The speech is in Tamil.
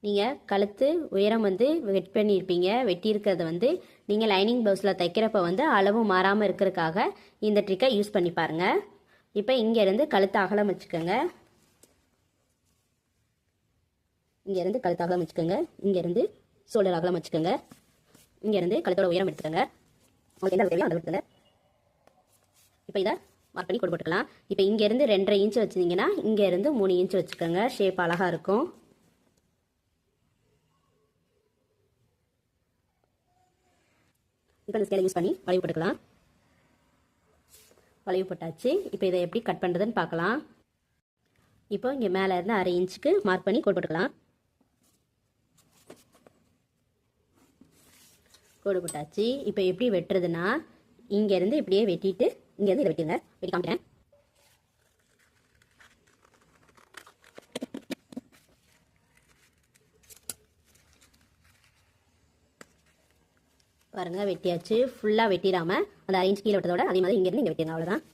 நீங்கள் கழுத்து உயரம் வந்து வெட் பண்ணியிருப்பீங்க. வெட்டியிருக்கிறத வந்து நீங்கள் லைனிங் ப்ளவுஸில் தைக்கிறப்ப வந்து அளவு மாறாமல் இருக்கிறதுக்காக இந்த ட்ரிக்கை யூஸ் பண்ணி பாருங்கள். இப்போ இங்கேருந்து கழுத்து அகலம் வச்சுக்கோங்க. இங்கேருந்து கழுத்து அகலம் வச்சுக்கோங்க. இங்கேருந்து ஷோல்டர் அகலம் வச்சுக்கோங்க. இங்கேருந்து கழுத்தோட உயரம் எடுத்துக்கோங்க. உங்களுக்கு எந்த தேவையோ அந்த எடுத்துக்கோங்க. இப்போ இதை மார்க் பண்ணி கோடு போட்டுக்கலாம். இப்போ இங்கேருந்து 2.5 இன்ச் வச்சுருந்தீங்கன்னா இங்கேருந்து 3 இன்ச் வச்சுக்கோங்க. ஷேப் அழகாக இருக்கும். இப்போ இந்த ஸ்கேலை யூஸ் பண்ணி வளைவு போட்டுக்கலாம். வளைவு போட்டாச்சு. இப்போ இதை எப்படி கட் பண்ணுறதுன்னு பார்க்கலாம். இப்போ இங்கே மேலே இருந்து 1/2 இன்ச்சுக்கு மார்க் பண்ணி கோடு போட்டுக்கலாம். கோடு போட்டாச்சு. இப்போ எப்படி வெட்டுறதுன்னா இங்கேருந்து இப்படியே வெட்டிட்டு இங்கேருந்து இதை வெட்டிடுங்க. வெட்டி காமிக்கிறேன் பாருங்கள். வெட்டியாச்சு. ஃபுல்லாக வெட்டிடாமல் அந்த 1/2 இன்ச் கீழே விட்டதோட அதே மாதிரி இங்கேருந்து இங்கே வெட்டிடுங்க. அவ்வளோதான்.